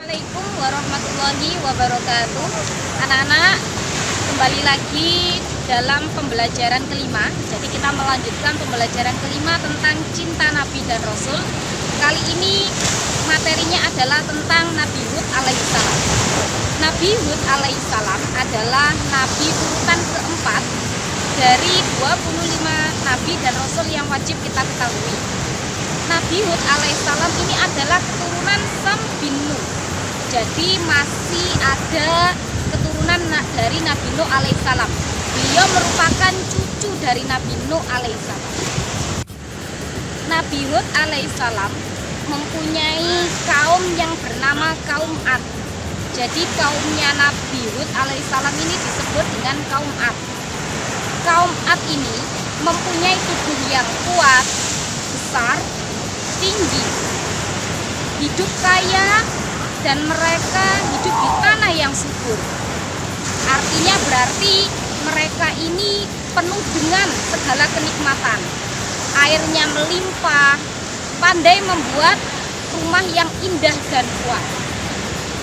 Assalamualaikum warahmatullahi wabarakatuh. Anak-anak, kembali lagi dalam pembelajaran kelima. Jadi kita melanjutkan pembelajaran kelima tentang cinta Nabi dan Rasul. Kali ini materinya adalah tentang Nabi Hud alaihissalam. Nabi Hud alaihissalam adalah nabi urutan keempat dari 25 nabi dan rasul yang wajib kita ketahui. Nabi Hud alaihissalam ini adalah keturunan Sam bin Nuh. Jadi masih ada keturunan dari Nabi Nuh alaihissalam. Beliau merupakan cucu dari Nabi Nuh alaihissalam. Nabi Hud alaihissalam mempunyai kaum yang bernama kaum Ad. Jadi kaumnya Nabi Hud alaihissalam ini disebut dengan kaum Ad. Kaum Ad ini mempunyai tubuh yang kuat, besar, tinggi, hidup kaya, dan mereka hidup di tanah yang subur. Artinya berarti mereka ini penuh dengan segala kenikmatan. Airnya melimpah, pandai membuat rumah yang indah dan kuat.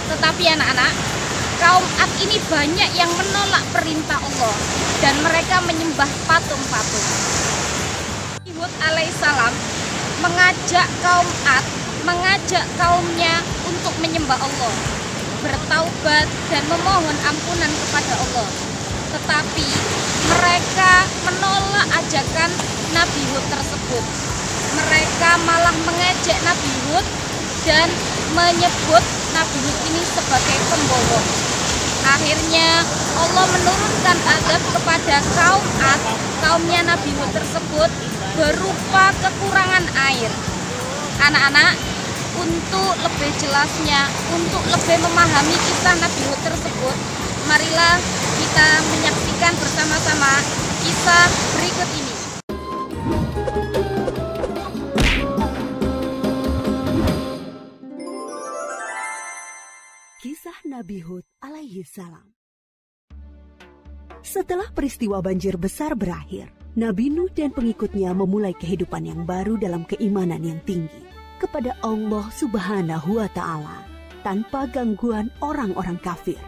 Tetapi anak-anak, kaum Ad ini banyak yang menolak perintah Allah dan mereka menyembah patung-patung. Hud alaihissalam mengajak kaum Ad, mengajak kaumnya untuk menyembah Allah, bertaubat dan memohon ampunan kepada Allah. Tetapi mereka menolak ajakan Nabi Hud tersebut. Mereka malah mengejek Nabi Hud dan menyebut Nabi Hud ini sebagai pembohong. Akhirnya Allah menurunkan azab kepada kaum Ad, kaumnya Nabi Hud tersebut, berupa kekurangan air. Anak-anak, untuk lebih jelasnya, untuk lebih memahami kisah Nabi Hud tersebut, marilah kita menyaksikan bersama-sama kisah berikut ini. Kisah Nabi Hud alaihissalam. Setelah peristiwa banjir besar berakhir, Nabi Nuh dan pengikutnya memulai kehidupan yang baru dalam keimanan yang tinggi kepada Allah Subhanahu wa Ta'ala tanpa gangguan orang-orang kafir.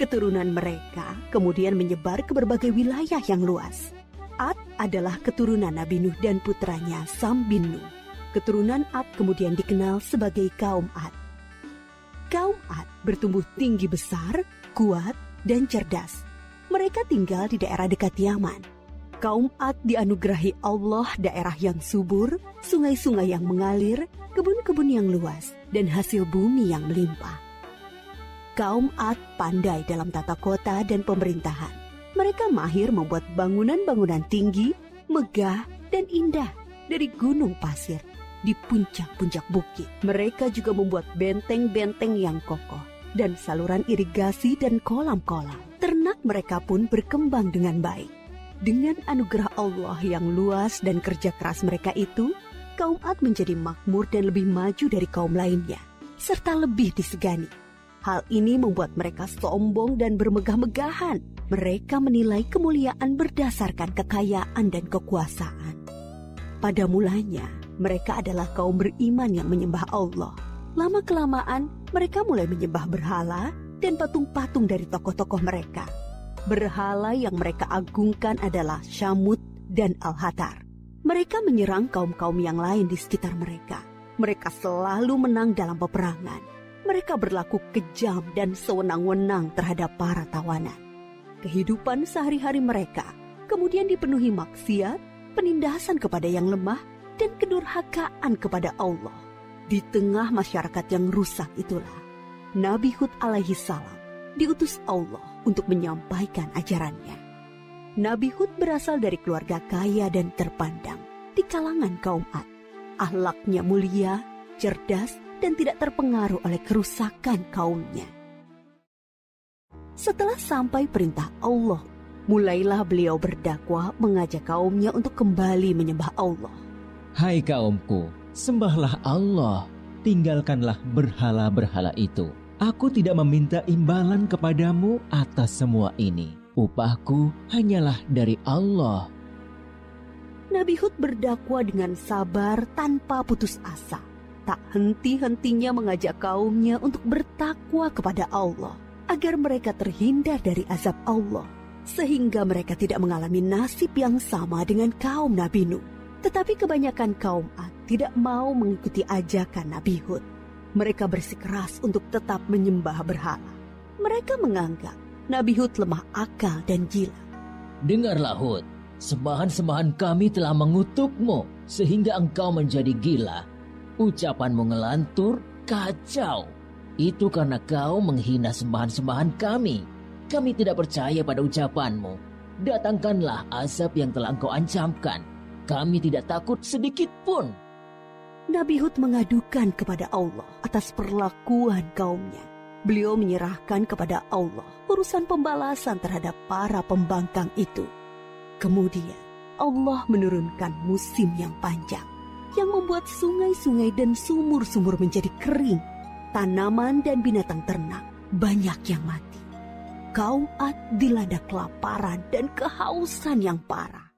Keturunan mereka kemudian menyebar ke berbagai wilayah yang luas. Ad adalah keturunan Nabi Nuh dan putranya Sam bin Nuh. Keturunan Ad kemudian dikenal sebagai kaum Ad. Kaum Ad bertumbuh tinggi besar, kuat, dan cerdas. Mereka tinggal di daerah dekat Yaman. Kaum Ad dianugerahi Allah daerah yang subur, sungai-sungai yang mengalir, kebun-kebun yang luas, dan hasil bumi yang melimpah. Kaum Ad pandai dalam tata kota dan pemerintahan. Mereka mahir membuat bangunan-bangunan tinggi, megah, dan indah dari gunung pasir di puncak-puncak bukit. Mereka juga membuat benteng-benteng yang kokoh dan saluran irigasi dan kolam-kolam. Ternak mereka pun berkembang dengan baik. Dengan anugerah Allah yang luas dan kerja keras mereka itu, kaum Ad menjadi makmur dan lebih maju dari kaum lainnya, serta lebih disegani. Hal ini membuat mereka sombong dan bermegah-megahan. Mereka menilai kemuliaan berdasarkan kekayaan dan kekuasaan. Pada mulanya, mereka adalah kaum beriman yang menyembah Allah. Lama-kelamaan, mereka mulai menyembah berhala dan patung-patung dari tokoh-tokoh mereka. Berhala yang mereka agungkan adalah Syamut dan Al-Hatar. Mereka menyerang kaum-kaum yang lain di sekitar mereka. Mereka selalu menang dalam peperangan. Mereka berlaku kejam dan sewenang-wenang terhadap para tawanan. Kehidupan sehari-hari mereka kemudian dipenuhi maksiat, penindasan kepada yang lemah, dan kedurhakaan kepada Allah. Di tengah masyarakat yang rusak itulah, Nabi Hud alaihissalam diutus Allah untuk menyampaikan ajarannya. Nabi Hud berasal dari keluarga kaya dan terpandang di kalangan kaum Ad. Akhlaknya mulia, cerdas, dan tidak terpengaruh oleh kerusakan kaumnya. Setelah sampai perintah Allah, mulailah beliau berdakwah mengajak kaumnya untuk kembali menyembah Allah. Hai kaumku, sembahlah Allah, tinggalkanlah berhala-berhala itu. Aku tidak meminta imbalan kepadamu atas semua ini. Upahku hanyalah dari Allah. Nabi Hud berdakwah dengan sabar tanpa putus asa. Tak henti-hentinya mengajak kaumnya untuk bertakwa kepada Allah, agar mereka terhindar dari azab Allah, sehingga mereka tidak mengalami nasib yang sama dengan kaum Nabi Nuh. Tetapi kebanyakan kaum Ad tidak mau mengikuti ajakan Nabi Hud. Mereka bersikeras untuk tetap menyembah berhala. Mereka menganggap Nabi Hud lemah akal dan gila. Dengarlah Hud, sembahan-sembahan kami telah mengutukmu sehingga engkau menjadi gila. Ucapanmu ngelantur, kacau. Itu karena kau menghina sembahan-sembahan kami. Kami tidak percaya pada ucapanmu. Datangkanlah azab yang telah engkau ancamkan. Kami tidak takut sedikit pun. Nabi Hud mengadukan kepada Allah atas perlakuan kaumnya. Beliau menyerahkan kepada Allah urusan pembalasan terhadap para pembangkang itu. Kemudian Allah menurunkan musim yang panjang, yang membuat sungai-sungai dan sumur-sumur menjadi kering. Tanaman dan binatang ternak banyak yang mati. Kaum Ad dilanda kelaparan dan kehausan yang parah.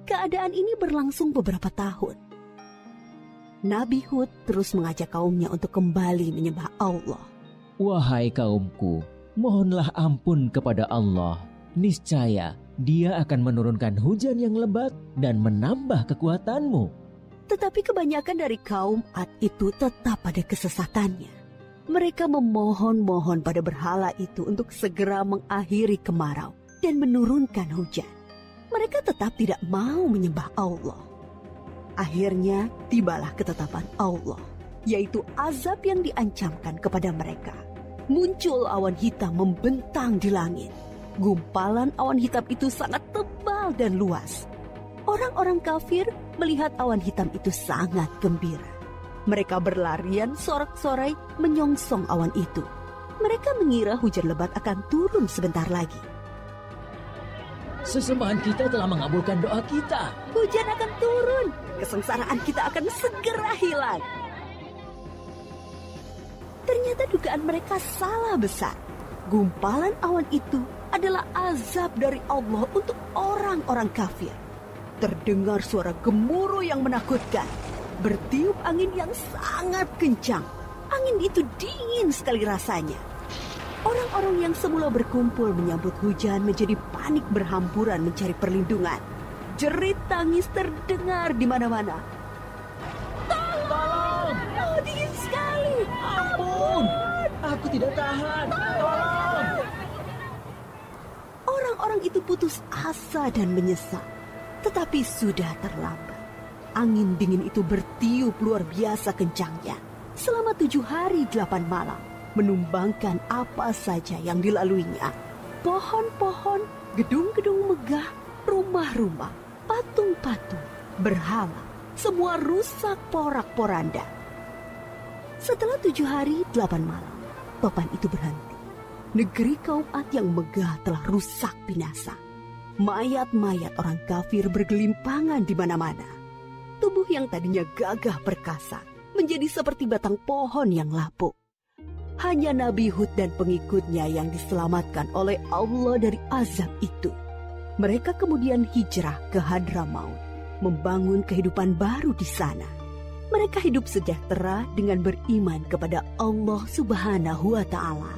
Keadaan ini berlangsung beberapa tahun. Nabi Hud terus mengajak kaumnya untuk kembali menyembah Allah. Wahai kaumku, mohonlah ampun kepada Allah. Niscaya Dia akan menurunkan hujan yang lebat dan menambah kekuatanmu. Tetapi kebanyakan dari kaum Ad itu tetap pada kesesatannya. Mereka memohon-mohon pada berhala itu untuk segera mengakhiri kemarau dan menurunkan hujan. Mereka tetap tidak mau menyembah Allah. Akhirnya tibalah ketetapan Allah, yaitu azab yang diancamkan kepada mereka. Muncul awan hitam membentang di langit. Gumpalan awan hitam itu sangat tebal dan luas. Orang-orang kafir melihat awan hitam itu sangat gembira. Mereka berlarian sorak-sorai menyongsong awan itu. Mereka mengira hujan lebat akan turun sebentar lagi. Sesembahan kita telah mengabulkan doa kita. Hujan akan turun. Kesengsaraan kita akan segera hilang. Ternyata dugaan mereka salah besar. Gumpalan awan itu adalah azab dari Allah untuk orang-orang kafir. Terdengar suara gemuruh yang menakutkan. Bertiup angin yang sangat kencang. Angin itu dingin sekali rasanya. Orang-orang yang semula berkumpul menyambut hujan menjadi panik berhamburan mencari perlindungan. Jerit tangis terdengar di mana-mana. Tolong! Oh, dingin sekali. Ampun! Aku tidak tahan. Tolong! Orang-orang itu putus asa dan menyesal. Tetapi sudah terlambat. Angin dingin itu bertiup luar biasa kencangnya. Selama 7 hari 8 malam. Menumbangkan apa saja yang dilaluinya. Pohon-pohon, gedung-gedung megah, rumah-rumah, patung-patung, berhala, semua rusak porak-poranda. Setelah 7 hari 8 malam, topan itu berhenti. Negeri kaum Ad yang megah telah rusak binasa. Mayat-mayat orang kafir bergelimpangan di mana-mana. Tubuh yang tadinya gagah perkasa menjadi seperti batang pohon yang lapuk. Hanya Nabi Hud dan pengikutnya yang diselamatkan oleh Allah dari azab itu. Mereka kemudian hijrah ke Hadramaut, membangun kehidupan baru di sana. Mereka hidup sejahtera dengan beriman kepada Allah Subhanahu wa Ta'ala.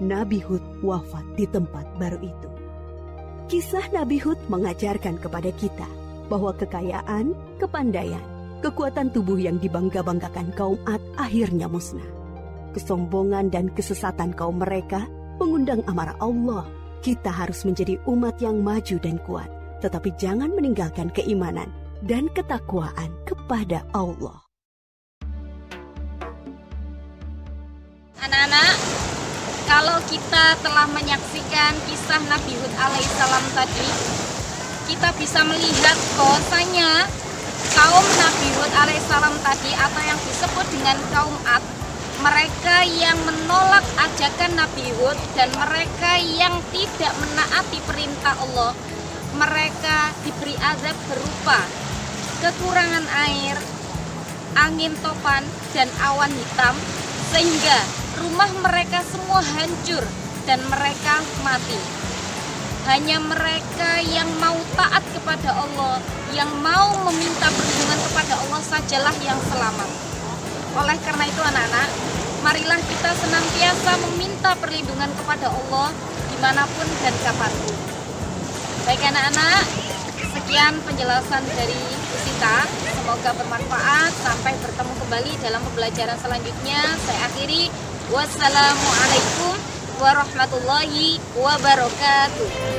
Nabi Hud wafat di tempat baru itu. Kisah Nabi Hud mengajarkan kepada kita bahwa kekayaan, kepandaian, kekuatan tubuh yang dibangga-banggakan kaum Ad akhirnya musnah. Kesombongan dan kesesatan kaum mereka mengundang amarah Allah. Kita harus menjadi umat yang maju dan kuat, tetapi jangan meninggalkan keimanan dan ketakwaan kepada Allah. Anak-anak, kalau kita telah menyaksikan kisah Nabi Hud alaihissalam tadi, kita bisa melihat bahwasanya kaum Nabi Hud alaihissalam tadi atau yang disebut dengan kaum Ad, mereka yang menolak ajakan Nabi Hud dan mereka yang tidak menaati perintah Allah, mereka diberi azab berupa kekurangan air, angin topan, dan awan hitam, sehingga rumah mereka semua hancur dan mereka mati. Hanya mereka yang mau taat kepada Allah, yang mau meminta perlindungan kepada Allah sajalah yang selamat. Oleh karena itu anak-anak, marilah kita senantiasa meminta perlindungan kepada Allah dimanapun dan kapanpun. Baik anak-anak, sekian penjelasan dari Bu Sita. Semoga bermanfaat. Sampai bertemu kembali dalam pembelajaran selanjutnya. Saya akhiri. Wassalamualaikum warahmatullahi wabarakatuh.